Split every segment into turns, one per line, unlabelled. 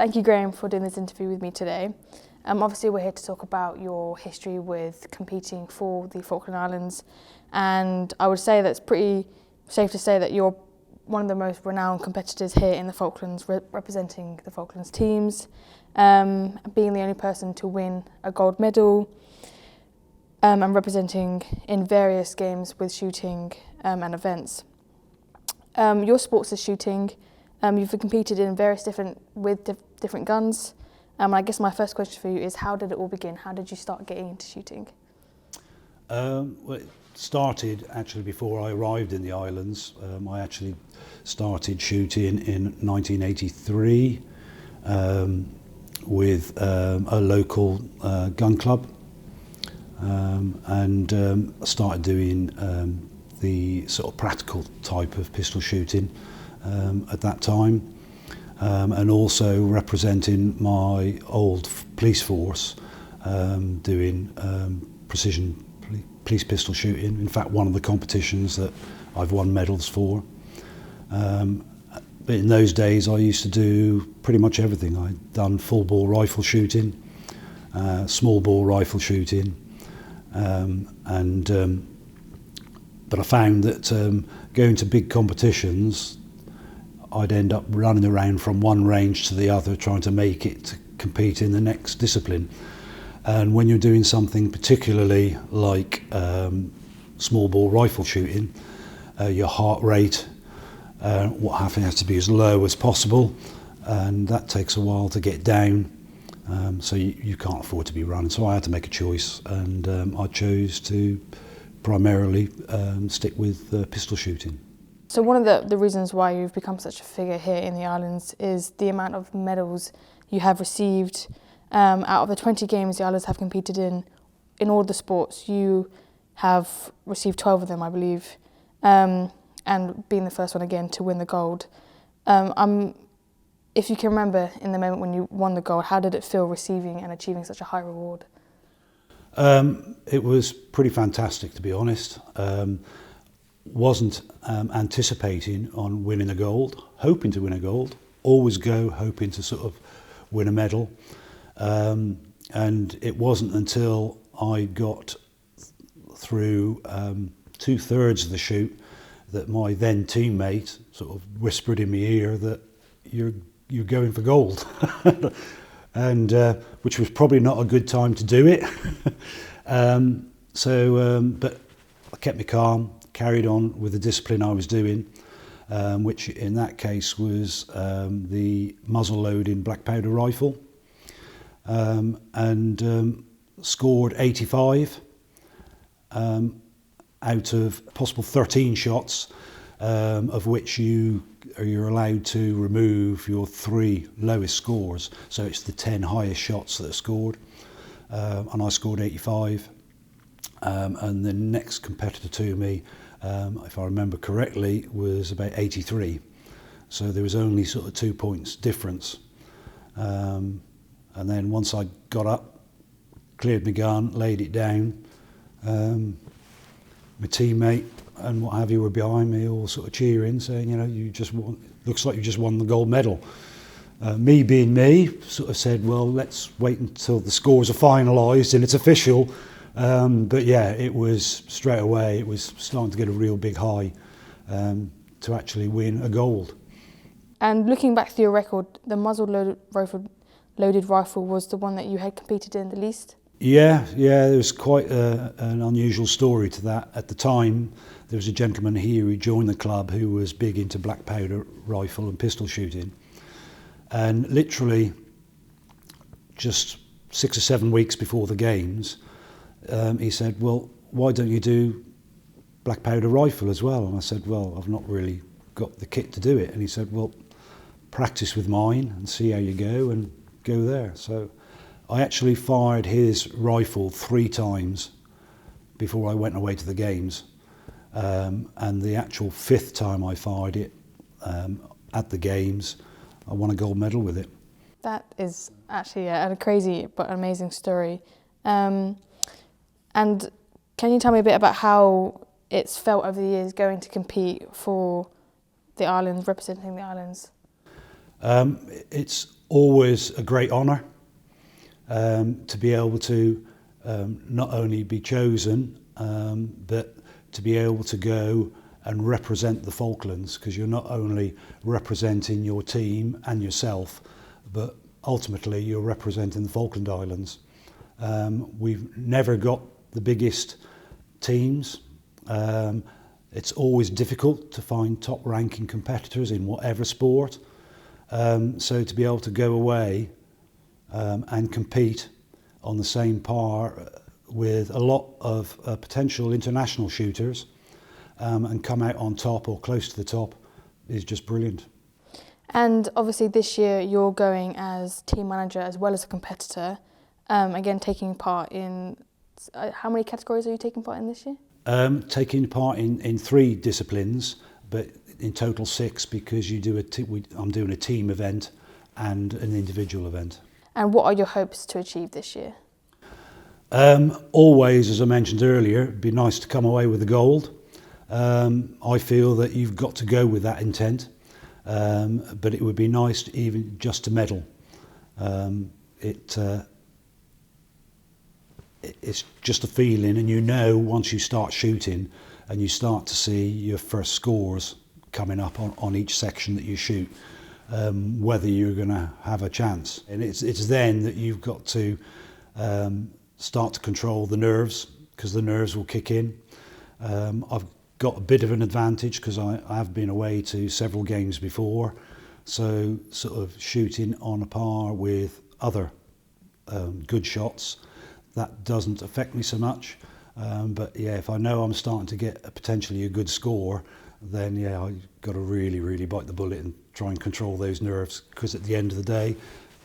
Thank you, Graham, for doing this interview with me today. Obviously, we're here to talk about your history with competing for the Falkland Islands, and I would say that it's pretty safe to say that you're one of the most renowned competitors here in the Falklands, representing the Falklands teams, being the only person to win a gold medal, and representing in various games with shooting and events. Your sports is shooting. You've competed in various different guns. I guess my first question for you is, how did it all begin? How did you start getting into shooting?
Well, it started actually before I arrived in the islands. I actually started shooting in 1983 with a local gun club, and started doing the sort of practical type of pistol shooting at that time. And also representing my old police force, doing precision police pistol shooting. In fact, one of the competitions that I've won medals for. But in those days I used to do pretty much everything. I'd done full bore rifle shooting, small bore rifle shooting, but I found that going to big competitions, I'd end up running around from one range to the other trying to make it to compete in the next discipline. And when you're doing something particularly like small bore rifle shooting, your heart rate has to be as low as possible, and that takes a while to get down, so you can't afford to be running. So I had to make a choice, and I chose to primarily stick with pistol shooting.
So one of the reasons why you've become such a figure here in the islands is the amount of medals you have received. Out of the 20 games the islands have competed in all the sports, you have received 12 of them, I believe, and being the first one again to win the gold. If you can remember in the moment when you won the gold, how did it feel receiving and achieving such a high reward?
It was pretty fantastic, to be honest. Wasn't anticipating on winning a gold, hoping to win a gold, always go hoping to sort of win a medal, and it wasn't until I got through 2/3 of the shoot that my then teammate sort of whispered in my ear that you're going for gold, and which was probably not a good time to do it. But I kept me calm, carried on with the discipline I was doing, which in that case was the muzzle loading black powder rifle, and scored 85 out of possible 13 shots, of which you're allowed to remove your 3 lowest scores. So it's the 10 highest shots that are scored, and I scored 85. And the next competitor to me, if I remember correctly, was about 83. So there was only sort of 2 points difference. And then once I got up, cleared my gun, laid it down, my teammate and what have you were behind me all sort of cheering, saying, you know, looks like you just won the gold medal. Me being me, sort of said, well, let's wait until the scores are finalised and it's official. But yeah, it was straight away, it was starting to get a real big high to actually win a gold.
And looking back through your record, the muzzle loaded rifle was the one that you had competed in the least?
Yeah, there was quite an unusual story to that. At the time, there was a gentleman here who joined the club who was big into black powder rifle and pistol shooting. And literally just 6 or 7 weeks before the games, he said, well, why don't you do black powder rifle as well? And I said, well, I've not really got the kit to do it. And he said, well, practice with mine and see how you go and go there. So I actually fired his rifle 3 times before I went away to the games. And the actual 5th time I fired it at the games, I won a gold medal with it.
That is actually a crazy but amazing story. And can you tell me a bit about how it's felt over the years going to compete for the islands, representing the islands?
It's always a great honour to be able to not only be chosen, but to be able to go and represent the Falklands, because you're not only representing your team and yourself, but ultimately you're representing the Falkland Islands. We've never got the biggest teams. It's always difficult to find top ranking competitors in whatever sport. So to be able to go away and compete on the same par with a lot of potential international shooters and come out on top or close to the top is just brilliant.
And obviously this year you're going as team manager as well as a competitor, again taking part in, how many categories are you taking part in this year?
Taking part in 3 disciplines, but in total 6, because you do I'm doing a team event and an individual event.
And what are your hopes to achieve this year?
Always, as I mentioned earlier, it'd be nice to come away with the gold. I feel that you've got to go with that intent, but it would be nice even just to medal. It's just a feeling, and you know once you start shooting and you start to see your first scores coming up on each section that you shoot, whether you're going to have a chance. And it's then that you've got to start to control the nerves, because the nerves will kick in. I've got a bit of an advantage because I have been away to several games before, so sort of shooting on a par with other good shots, that doesn't affect me so much. But yeah, if I know I'm starting to get potentially a good score, then yeah, I've got to really bite the bullet and try and control those nerves, because at the end of the day,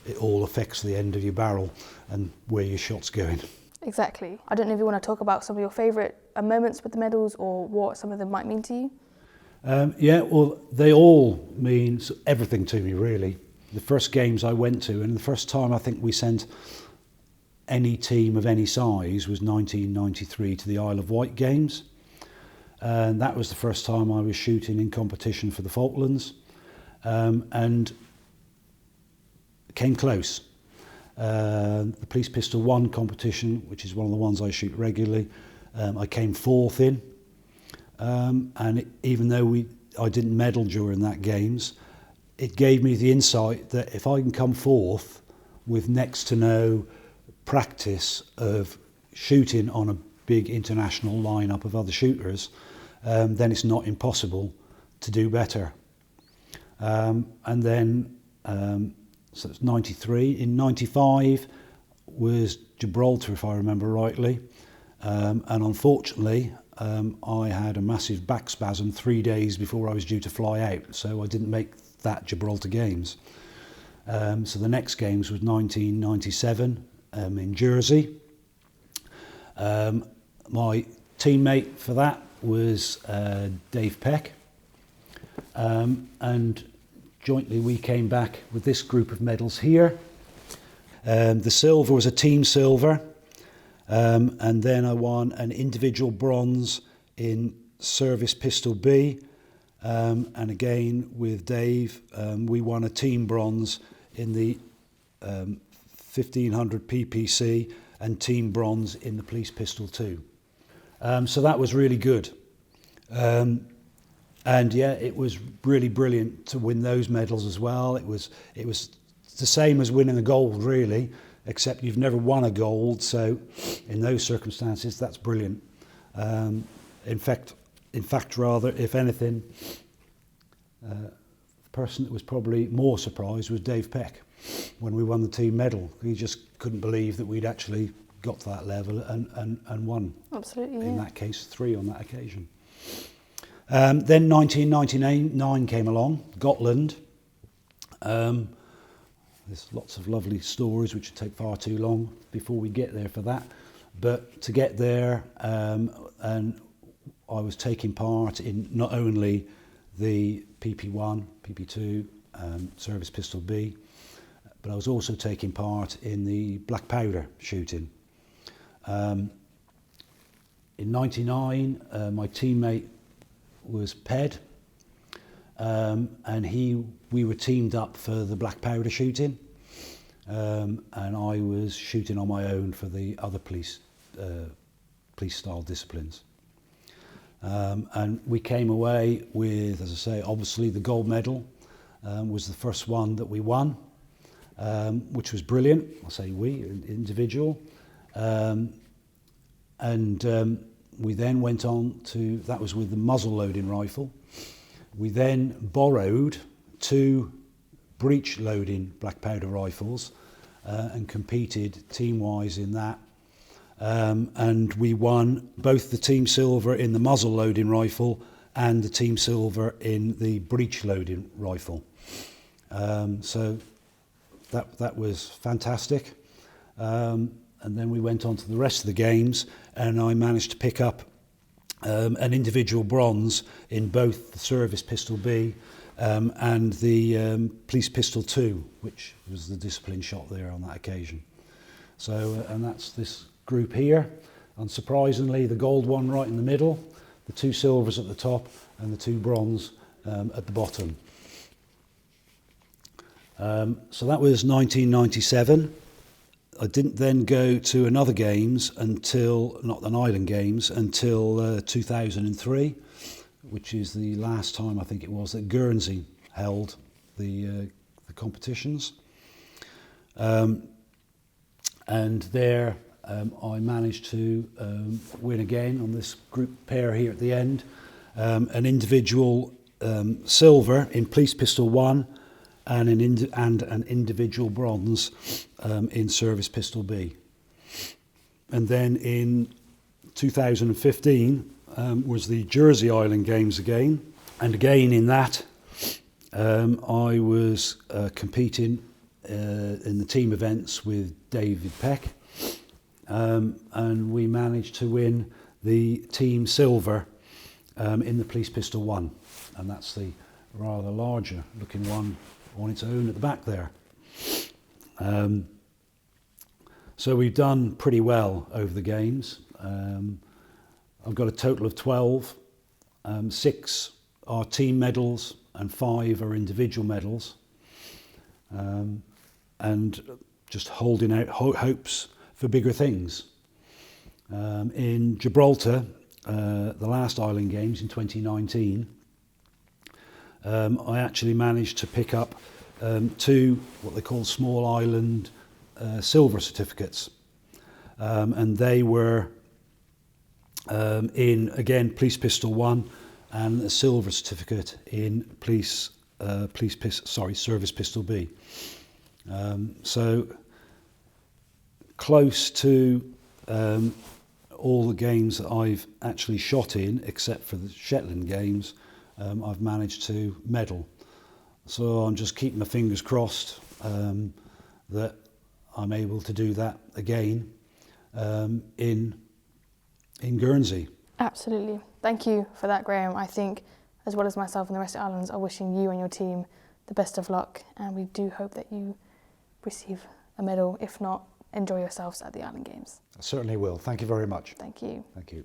it all affects the end of your barrel and where your shot's going.
Exactly. I don't know if you want to talk about some of your favourite moments with the medals, or what some of them might mean to you.
Yeah, well, they all mean everything to me, really. The first games I went to, and the first time I think we sent any team of any size was 1993 to the Isle of Wight Games. And that was the first time I was shooting in competition for the Falklands, and came close. The Police Pistol 1 competition, which is one of the ones I shoot regularly, I came 4th in, and even though I didn't medal during that games, it gave me the insight that if I can come 4th with next to no practice of shooting on a big international lineup of other shooters, then it's not impossible to do better. And then so it's 93. In 95 was Gibraltar, if I remember rightly, and unfortunately I had a massive back spasm 3 days before I was due to fly out, so I didn't make that Gibraltar Games. So the next games was 1997 in Guernsey. My teammate for that was Dave Peck, and jointly we came back with this group of medals here. The silver was a team silver, and then I won an individual bronze in Service Pistol B, and again with Dave we won a team bronze in the 1500 PPC and team bronze in the Police Pistol 2. So that was really good. And yeah, it was really brilliant to win those medals as well. It was the same as winning the gold, really, except you've never won a gold. So in those circumstances, that's brilliant. In fact, rather, if anything, the person that was probably more surprised was Dave Peck when we won the team medal. He just couldn't believe that we'd actually got to that level and won. Absolutely, in that case, 3 on that occasion. Then 1999 came along, Gotland. There's lots of lovely stories which would take far too long before we get there for that. But to get there, and I was taking part in not only the PP1, PP2, Service Pistol B, but I was also taking part in the black powder shooting. In 99, my teammate was Ped, and we were teamed up for the black powder shooting. and I was shooting on my own for the other police style disciplines. And we came away with, as I say, obviously the gold medal was the first one that we won, which was brilliant. I'll say we, individual. We then went on to, that was with the muzzle loading rifle. We then borrowed 2 breech loading black powder rifles and competed team-wise in that. And we won both the team silver in the muzzle loading rifle and the team silver in the breech loading rifle. So that was fantastic. And then we went on to the rest of the games, and I managed to pick up an individual bronze in both the service pistol B and the police pistol 2, which was the discipline shot there on that occasion. So, and that's this group here. Unsurprisingly, the gold one right in the middle, the 2 silvers at the top, and the 2 bronze at the bottom. So that was 1997. I didn't then go to another games until, not an island games, until 2003, which is the last time I think it was that Guernsey held the competitions. And there I managed to win again on this group pair here at the end, an individual silver in police pistol 1 and an individual bronze in service pistol B. And then in 2015 was the Jersey Island Games again, and again in that I was competing in the team events with David Peck, and we managed to win the team silver in the police pistol 1, and that's the rather larger looking one on its own at the back there. So we've done pretty well over the games. I've got a total of 12. 6 are team medals and 5 are individual medals. And just holding out hopes for bigger things. In Gibraltar, the last Island Games in 2019, I actually managed to pick up 2 what they call small island silver certificates, and they were in again police pistol 1 and a silver certificate in service pistol B. So close to all the games that I've actually shot in, except for the Shetland Games, I've managed to medal. So I'm just keeping my fingers crossed that I'm able to do that again in Guernsey.
Absolutely. Thank you for that, Graham. I think, as well as myself and the rest of the islands, are wishing you and your team the best of luck, and we do hope that you receive a medal. If not, enjoy yourselves at the Island Games.
I certainly will. Thank you very much.
Thank you.
Thank you.